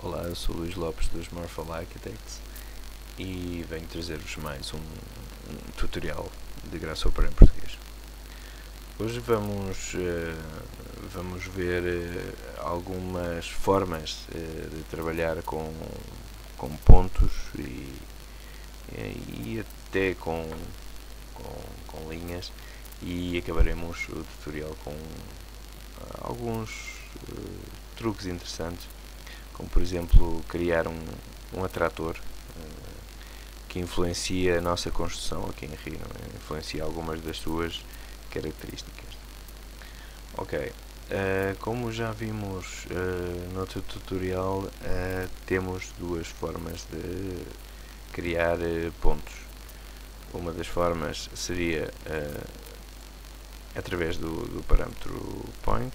Olá, eu sou o Luís Lopes dos Morphle Architects e venho trazer-vos mais um tutorial de Grasshopper em português. Hoje vamos ver algumas formas de trabalhar com pontos e até com linhas, e acabaremos o tutorial com alguns truques interessantes, como por exemplo criar um atrator que influencia a nossa construção aqui em Rhino, influencia algumas das suas características. Ok, como já vimos no outro tutorial, temos duas formas de criar pontos. Uma das formas seria através do parâmetro point,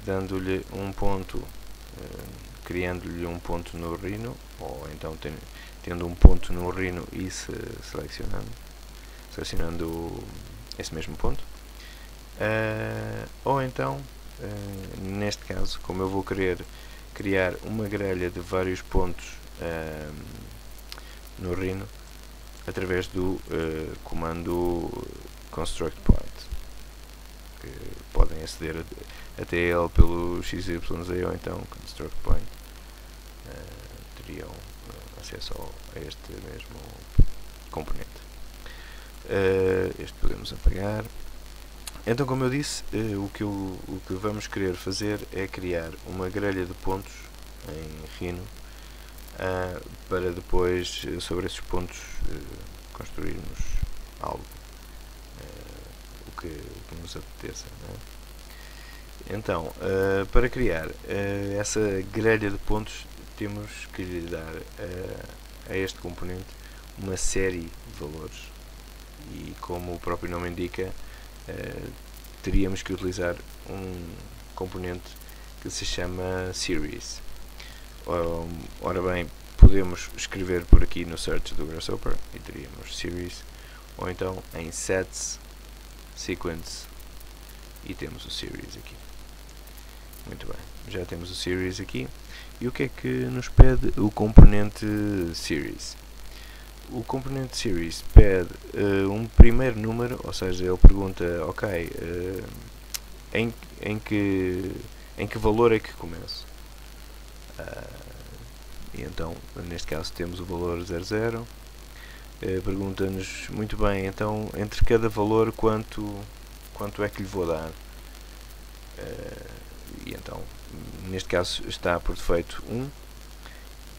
dando-lhe um ponto, criando-lhe um ponto no Rhino, ou então tendo um ponto no Rhino e selecionando esse mesmo ponto, ou então, neste caso, como eu vou querer criar uma grelha de vários pontos no Rhino, através do comando construct point, que podem aceder até ele pelo XYZ ou então construct point, teriam acesso a este mesmo componente. Este podemos apagar. Então, como eu disse, o que vamos querer fazer é criar uma grelha de pontos em Rhino, para depois, sobre esses pontos, construirmos algo, o que nos apeteça, não é? Então, para criar essa grelha de pontos, temos que lhe dar a este componente uma série de valores, e como o próprio nome indica, teríamos que utilizar um componente que se chama series. Ora bem, podemos escrever por aqui no search do Grasshopper e teríamos series, ou então em sets sequence e temos o series aqui. Muito bem, já temos o series aqui. E o que é que nos pede o componente series? O componente series pede um primeiro número, ou seja, ele pergunta, ok, em que valor é que começo? E então, neste caso, temos o valor 00. Pergunta-nos, muito bem, então, entre cada valor, quanto é que lhe vou dar? E então, neste caso, está por defeito 1.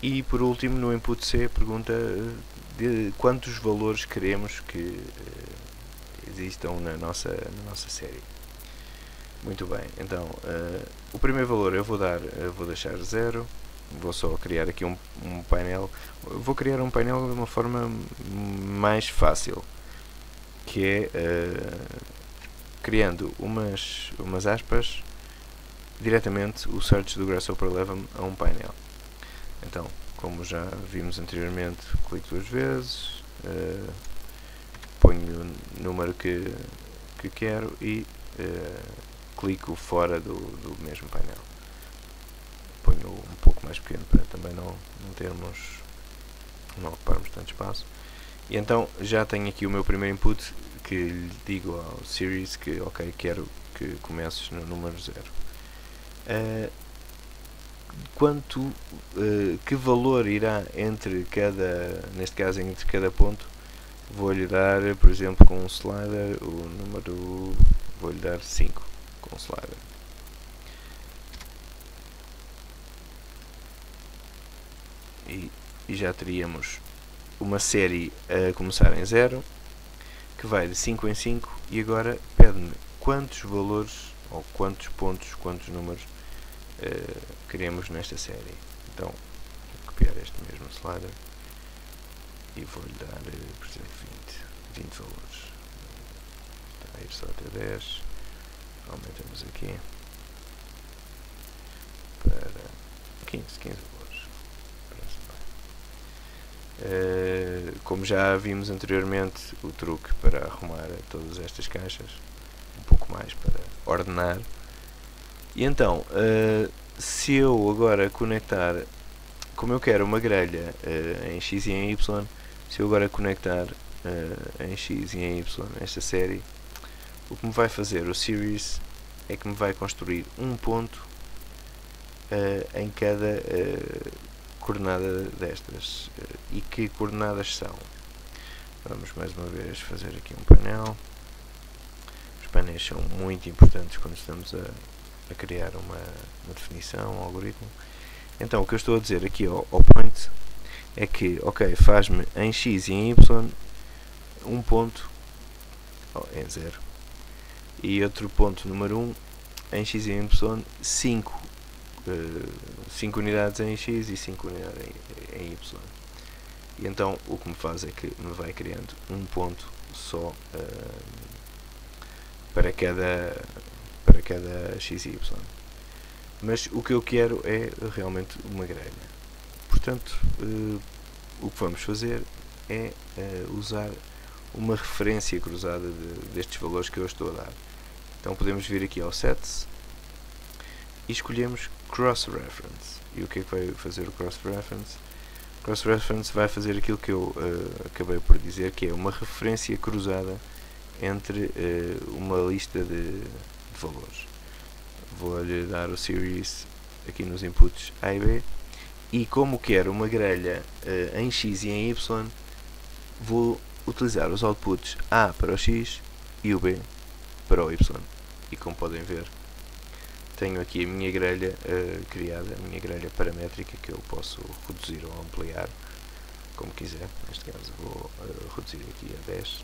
E por último, no input C, pergunta de quantos valores queremos que existam na nossa série. Muito bem, então o primeiro valor eu vou deixar 0. Vou só criar aqui um painel. Vou criar um painel de uma forma mais fácil, que é criando umas aspas. Diretamente o search do Grasshopper leva-me a um painel. Então, como já vimos anteriormente, clico duas vezes, ponho o número que quero e clico fora do mesmo painel. Ponho um pouco mais pequeno para também não ocuparmos tanto espaço. E então já tenho aqui o meu primeiro input, que lhe digo ao series que ok, quero que comeces no número 0. Que valor irá entre neste caso entre cada ponto? Vou-lhe dar, por exemplo, com um slider, o número, vou-lhe dar 5 com o slider. E já teríamos uma série a começar em 0, que vai de 5 em 5, e agora pede-me quantos valores, ou quantos pontos, quantos números queremos nesta série. Então, vou copiar este mesmo slider e vou-lhe dar, por exemplo, 20 valores. Está a ir só até 10. Aumentamos aqui para 15 valores. Como já vimos anteriormente, o truque para arrumar todas estas caixas, um pouco mais para ordenar. E então, se eu agora conectar, como eu quero uma grelha em X e em Y, se eu agora conectar em X e em Y esta série, o que me vai fazer o series é que me vai construir um ponto em cada coordenada destas. E que coordenadas são? Vamos mais uma vez fazer aqui um painel. Os painéis são muito importantes quando estamos a criar uma definição, um algoritmo. Então o que eu estou a dizer aqui ao point é que, ok, faz-me em X e em Y um ponto em 0 e outro ponto número 1 em X e em Y 5 unidades em X e 5 unidades em Y. E então o que me faz é que me vai criando um ponto só para cada X e Y. Mas o que eu quero é realmente uma grelha. Portanto, o que vamos fazer é usar uma referência cruzada destes valores que eu estou a dar. Então podemos vir aqui ao Sets e escolhemos Cross-Reference. E o que é que vai fazer o Cross-Reference? Cross-Reference vai fazer aquilo que eu acabei por dizer, que é uma referência cruzada entre uma lista de valores. Vou-lhe dar o series aqui nos inputs A e B, e como quero uma grelha em X e em Y, vou utilizar os outputs A para o X e o B para o Y. E como podem ver, tenho aqui a minha grelha criada, a minha grelha paramétrica, que eu posso reduzir ou ampliar como quiser. Neste caso vou reduzir aqui a 10.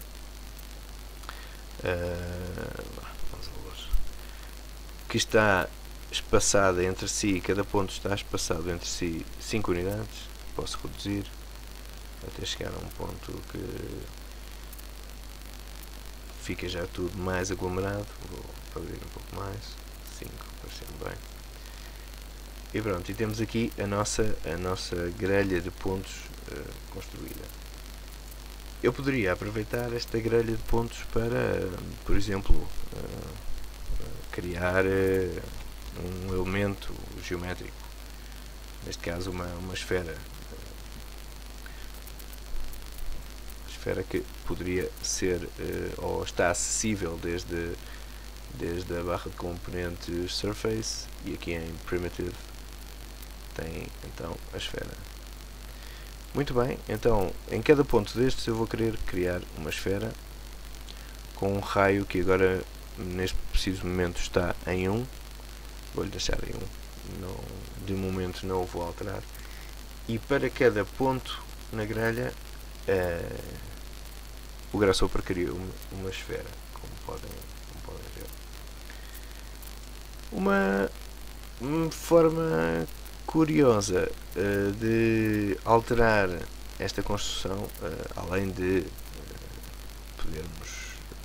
Que está espaçada entre si, cada ponto está espaçado entre si 5 unidades. Posso reduzir até chegar a um ponto que fica já tudo mais aglomerado. Vou abrir um pouco mais, 5, parecendo bem. E pronto, e temos aqui a nossa grelha de pontos construída. Eu poderia aproveitar esta grelha de pontos para, por exemplo, criar um elemento geométrico, neste caso uma esfera. Esfera que poderia ser ou está acessível desde a barra de componentes Surface, e aqui em Primitive tem então a esfera. Muito bem, então em cada ponto destes eu vou querer criar uma esfera com um raio que agora neste preciso momento está em 1. Vou-lhe deixar em 1, não, de momento não o vou alterar. E para cada ponto na grelha o Grasshopper criou uma esfera, como podem ver. Uma forma curiosa de alterar esta construção, além de podermos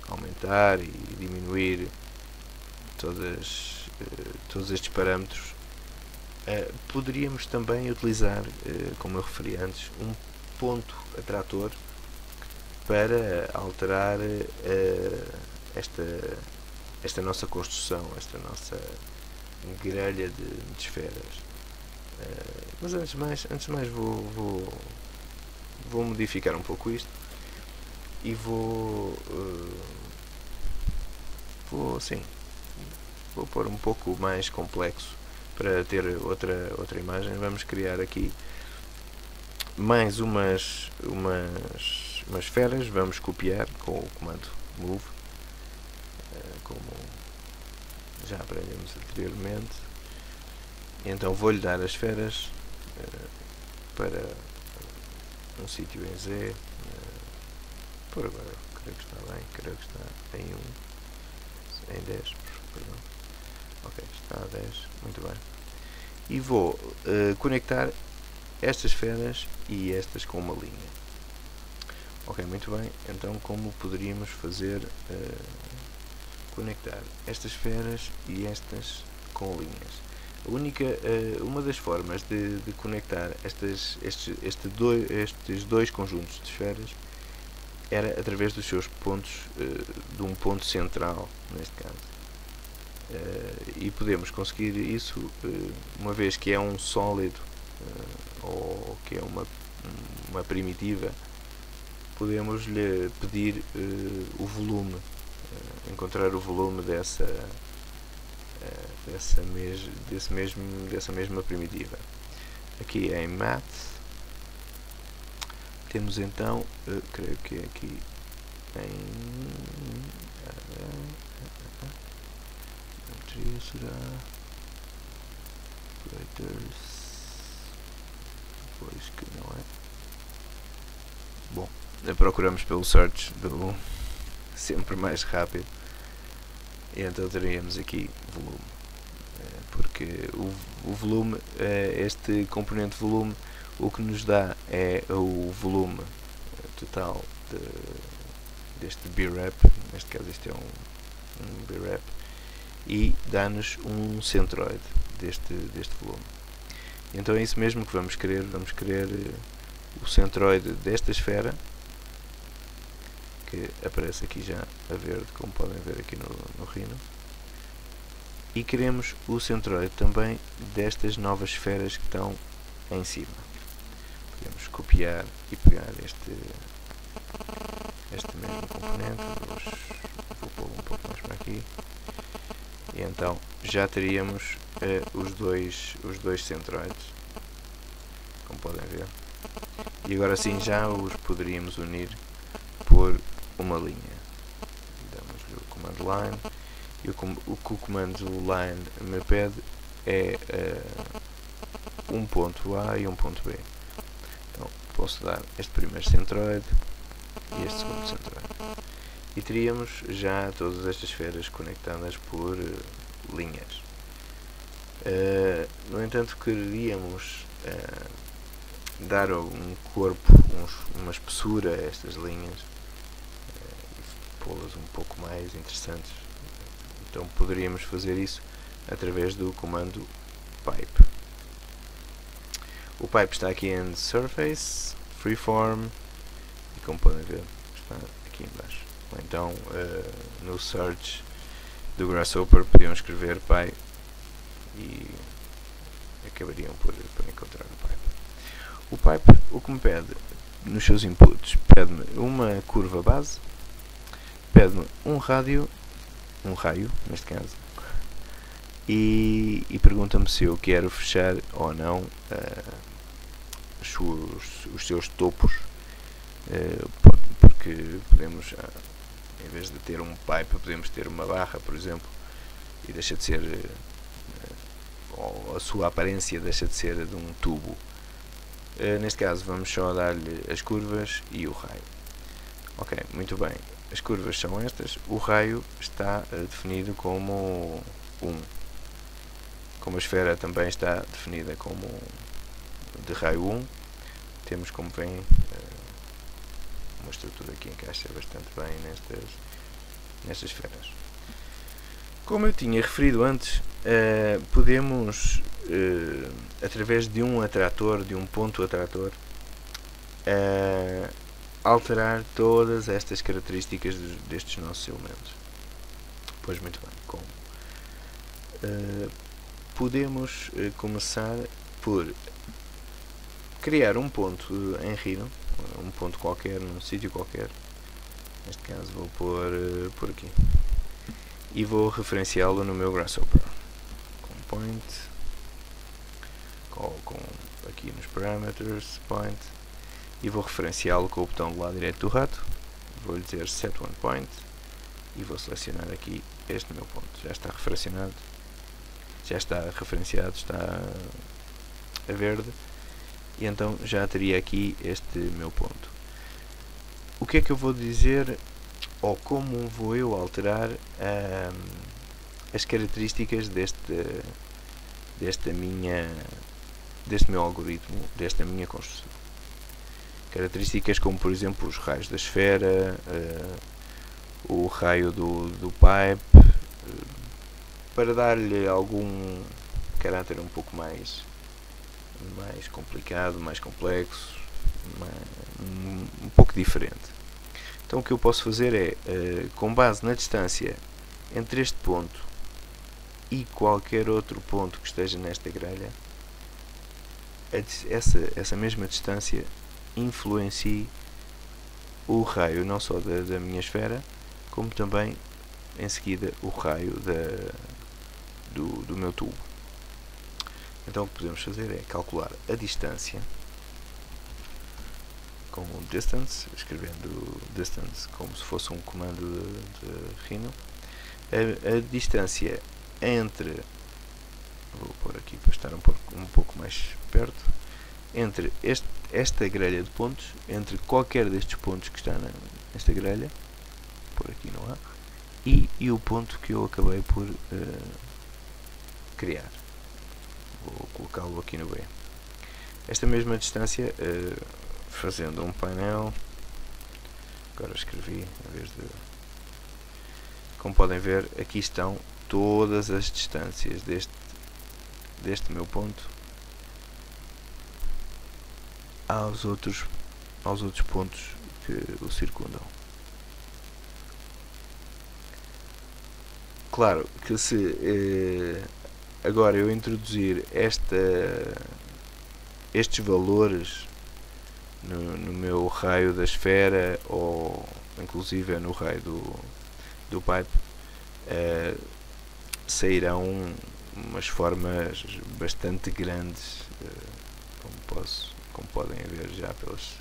aumentar e diminuir todos estes parâmetros, poderíamos também utilizar, como eu referi antes, um ponto atrator para alterar esta nossa construção, esta nossa grelha de esferas. Mas antes de mais vou modificar um pouco isto e vou pôr um pouco mais complexo para ter outra imagem. Vamos criar aqui mais umas esferas. Vamos copiar com o comando move, como já aprendemos anteriormente. Então vou-lhe dar as esferas para um sítio em Z. Por agora creio que está bem, creio que está em 1, em 10, perdão. Ok, está a 10, muito bem. E vou conectar estas esferas e estas com uma linha. Ok, muito bem. Então como poderíamos fazer conectar estas esferas e estas com linhas? Uma das formas de conectar estes dois conjuntos de esferas era através dos seus pontos, de um ponto central, neste caso. e podemos conseguir isso uma vez que é um sólido ou que é uma primitiva. Podemos lhe pedir o volume, encontrar o volume dessa mesma primitiva. Aqui em Math temos então, creio que é aqui em será operators, pois que não é. Bom, procuramos pelo search do sempre mais rápido, e então teríamos aqui volume, porque o volume, este componente volume, o que nos dá é o volume total deste BREP, neste caso este é um BREP, e dá-nos um centroide deste volume. Então é isso mesmo que vamos querer o centroide desta esfera, que aparece aqui já a verde, como podem ver aqui no Rhino, e queremos o centroide também destas novas esferas que estão em cima. Podemos copiar e pegar este mesmo componente, vou pô-lo um pouco mais para aqui, e então já teríamos os dois centroides, como podem ver, e agora sim já os poderíamos unir por uma linha. Damos-lhe o comando line, e o que o comando line me pede é um ponto A e um ponto B. Então posso dar este primeiro centroide e este segundo centroide, e teríamos já todas estas esferas conectadas por linhas. No entanto, queríamos dar um corpo, uma espessura a estas linhas, e pô-las um pouco mais interessantes. Então poderíamos fazer isso através do comando pipe. O pipe está aqui em Surface, Freeform, e como podem ver está aqui em baixo. Ou então no search do Grasshopper podíamos escrever pipe e acabariam por encontrar o pipe. O pipe, o que me pede nos seus inputs, pede-me uma curva base, pede-me um raio neste caso, e pergunta-me se eu quero fechar ou não os seus topos, porque podemos, em vez de ter um pipe, podemos ter uma barra, por exemplo, e deixa de ser, ou a sua aparência deixa de ser de um tubo. Neste caso vamos só dar-lhe as curvas e o raio. Ok, muito bem, as curvas são estas, o raio está definido como 1, como a esfera também está definida como de raio 1, temos, como vem, uma estrutura que encaixa bastante bem nestas esferas. Como eu tinha referido antes, podemos, através de um atrator, de um ponto atrator, alterar todas estas características destes nossos elementos. Pois muito bem, como? Podemos começar por criar um ponto em Rhino, um ponto qualquer, num sítio qualquer. Neste caso vou pôr por aqui. E vou referenciá-lo no meu Grasshopper. Com point, com aqui nos parameters, point, e vou referenciá-lo com o botão do lado direito do rato. Vou-lhe dizer set one point e vou selecionar aqui este meu ponto. Já está referenciado, está a verde, e então já teria aqui este meu ponto. O que é que eu vou dizer, ou como vou eu alterar as características deste meu algoritmo, desta minha construção? Características como, por exemplo, os raios da esfera, o raio do pipe, para dar-lhe algum caráter um pouco mais complicado, mais complexo, um pouco diferente. Então o que eu posso fazer é, com base na distância entre este ponto e qualquer outro ponto que esteja nesta grelha, essa mesma distância influencie o raio não só da minha esfera, como também em seguida o raio do meu tubo. Então o que podemos fazer é calcular a distância com o distance, escrevendo distance como se fosse um comando de Rhino. A distância entre, vou pôr aqui para estar um pouco mais perto, entre esta grelha de pontos, entre qualquer destes pontos que está nesta grelha, por aqui no A, e o ponto que eu acabei por criar. Vou colocá-lo aqui no B. Esta mesma distância, fazendo um painel, agora escrevi, em vez de... Como podem ver, aqui estão todas as distâncias deste meu ponto aos outros pontos que o circundam. Claro que se agora eu introduzir estes valores no meu raio da esfera, ou inclusive no raio do pipe, sairão umas formas bastante grandes, como podem ver já pelas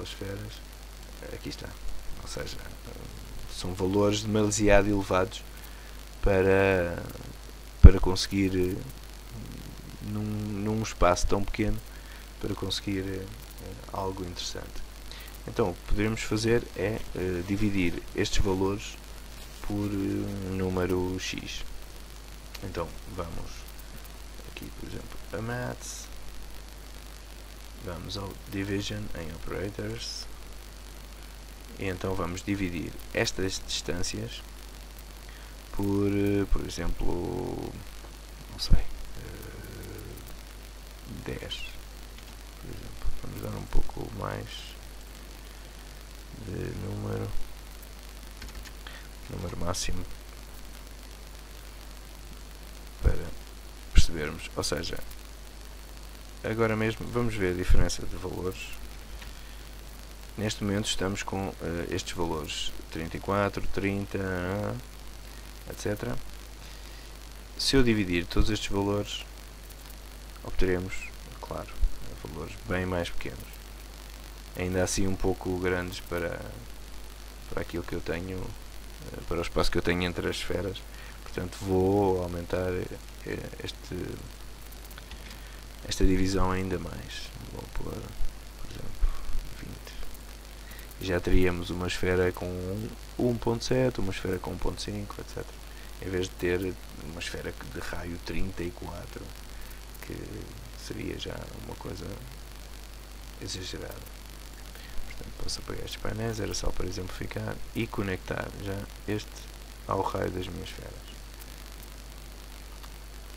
esferas. Aqui está. Ou seja, são valores demasiado elevados para conseguir, num espaço tão pequeno, para conseguir algo interessante. Então o que poderemos fazer é dividir estes valores por um número x. Então vamos aqui, por exemplo, a Maths, vamos ao Division em Operators, e então vamos dividir estas distâncias por exemplo, não sei, 10, por exemplo. Vamos dar um pouco mais de número máximo para percebermos. Ou seja, agora mesmo vamos ver a diferença de valores. Neste momento estamos com estes valores 34, 30, etc. Se eu dividir todos estes valores, obteremos, claro, valores bem mais pequenos, ainda assim um pouco grandes para aquilo que eu tenho, para o espaço que eu tenho entre as esferas. Portanto, vou aumentar esta divisão ainda mais. Vou pôr, por exemplo, 20. Já teríamos uma esfera com 1.7, uma esfera com 1.5, etc. Em vez de ter uma esfera de raio 34, que seria já uma coisa exagerada. Portanto, posso apagar estes painéis, era só para exemplificar, e conectar já este ao raio das minhas esferas.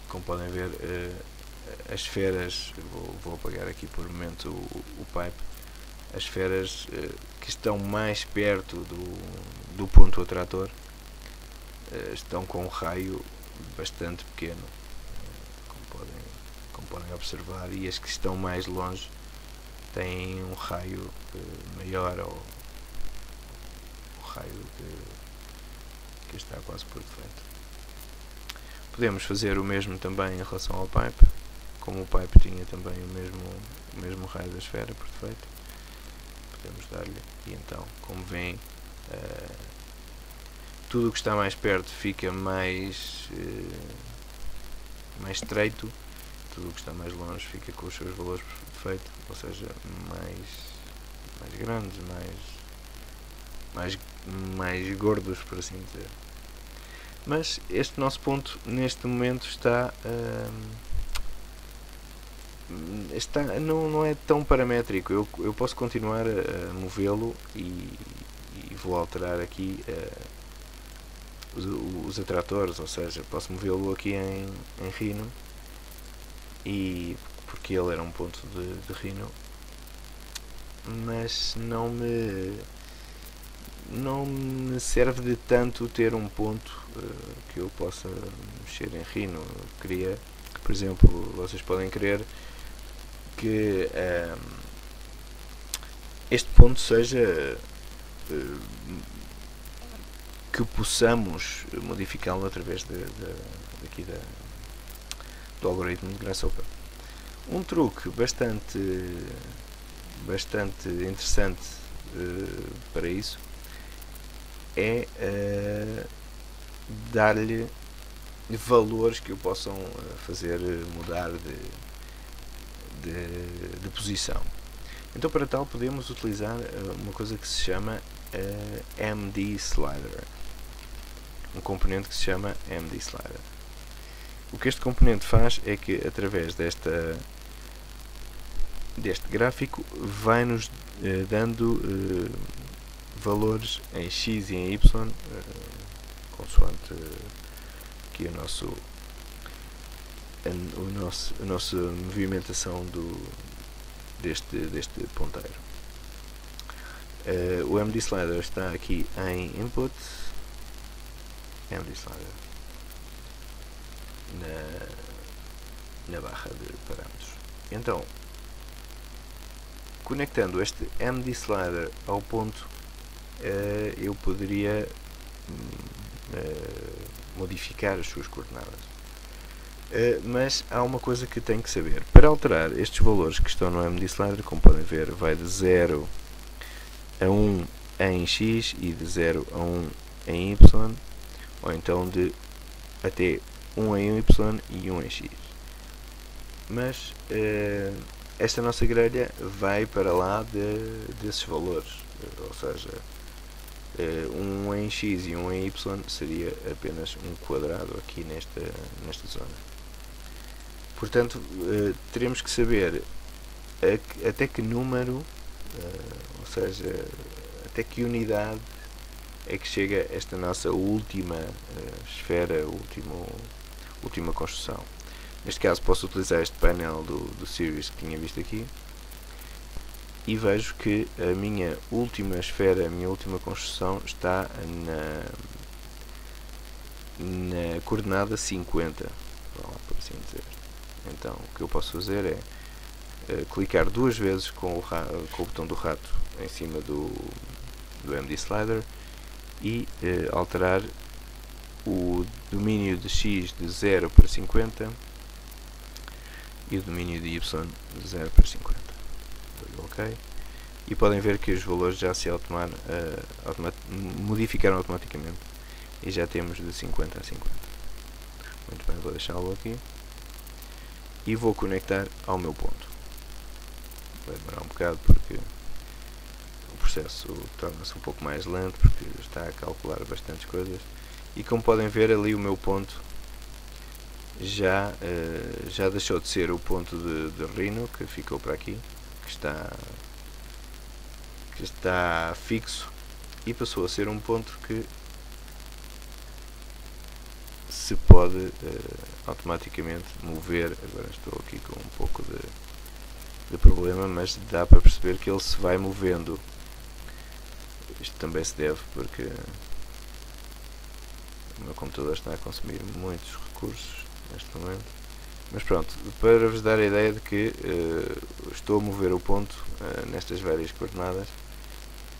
Como podem ver, as esferas, vou apagar aqui por um momento o pipe, as esferas que estão mais perto do ponto atrator estão com um raio bastante pequeno, como podem observar, e as que estão mais longe têm um raio maior, ou o raio que está quase por defeito. Podemos fazer o mesmo também em relação ao pipe, como o pipe tinha também o mesmo raio da esfera por defeito. Podemos dar-lhe, e então, como veem, tudo o que está mais perto fica mais estreito, tudo o que está mais longe fica com os seus valores por defeito, ou seja, mais grandes, mais gordos, por assim dizer. Mas este nosso ponto neste momento não é tão paramétrico. Eu posso continuar a movê-lo e vou alterar aqui os atratores, ou seja, posso movê-lo aqui em Rhino, e porque ele era um ponto de Rhino, mas não me serve de tanto ter um ponto que eu possa mexer em Rhino. Eu queria, por exemplo, vocês podem querer que este ponto seja que possamos modificá-lo através daqui do algoritmo de Grasshopper. Um truque bastante interessante para isso é dar-lhe valores que o possam fazer mudar de posição. Então, para tal, podemos utilizar uma coisa que se chama MD Slider, um componente que se chama MD Slider. O que este componente faz é que, através deste gráfico, vai-nos dando valores em X e em Y, consoante aqui a nossa movimentação deste ponteiro. O MD Slider está aqui em Input, MD Slider, na barra de parâmetros. Então, conectando este MD Slider ao ponto, eu poderia modificar as suas coordenadas. Mas há uma coisa que tenho que saber. Para alterar estes valores que estão no MD Slider, como podem ver, vai de 0 a 1 em X e de 0 a 1 em Y, ou então de até 1 em Y e 1 em X. Mas esta nossa grelha vai para lá desses valores, ou seja, 1 em X e 1 em Y seria apenas um quadrado aqui nesta zona. Portanto, teremos que saber até que número, ou seja, até que unidade é que chega esta nossa última esfera, última construção. Neste caso posso utilizar este painel do Series que tinha visto aqui e vejo que a minha última esfera, a minha última construção está na coordenada 50, por assim dizer. Então o que eu posso fazer é clicar duas vezes com o botão do rato em cima do MD Slider e alterar o domínio de X de 0 para 50 e o domínio de Y de 0 para 50. OK. E podem ver que os valores já se modificaram automaticamente e já temos de 50 a 50. Muito bem, vou deixá-lo aqui e vou conectar ao meu ponto. Vai demorar um bocado porque o processo torna-se um pouco mais lento, porque está a calcular bastantes coisas. E como podem ver, ali o meu ponto já deixou de ser o ponto de Rhino, que ficou para aqui, que está fixo, e passou a ser um ponto que se pode automaticamente mover. Agora estou aqui com um pouco de problema, mas dá para perceber que ele se vai movendo. Isto também se deve porque o meu computador está a consumir muitos recursos neste momento. Mas pronto, para vos dar a ideia de que estou a mover o ponto nestas várias coordenadas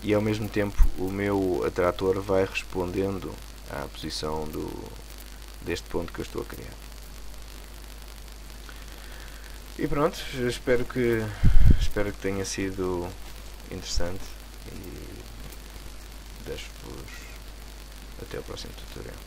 e ao mesmo tempo o meu atrator vai respondendo à posição deste ponto que eu estou a criar. E pronto, espero que tenha sido interessante e deixo-vos até o próximo tutorial.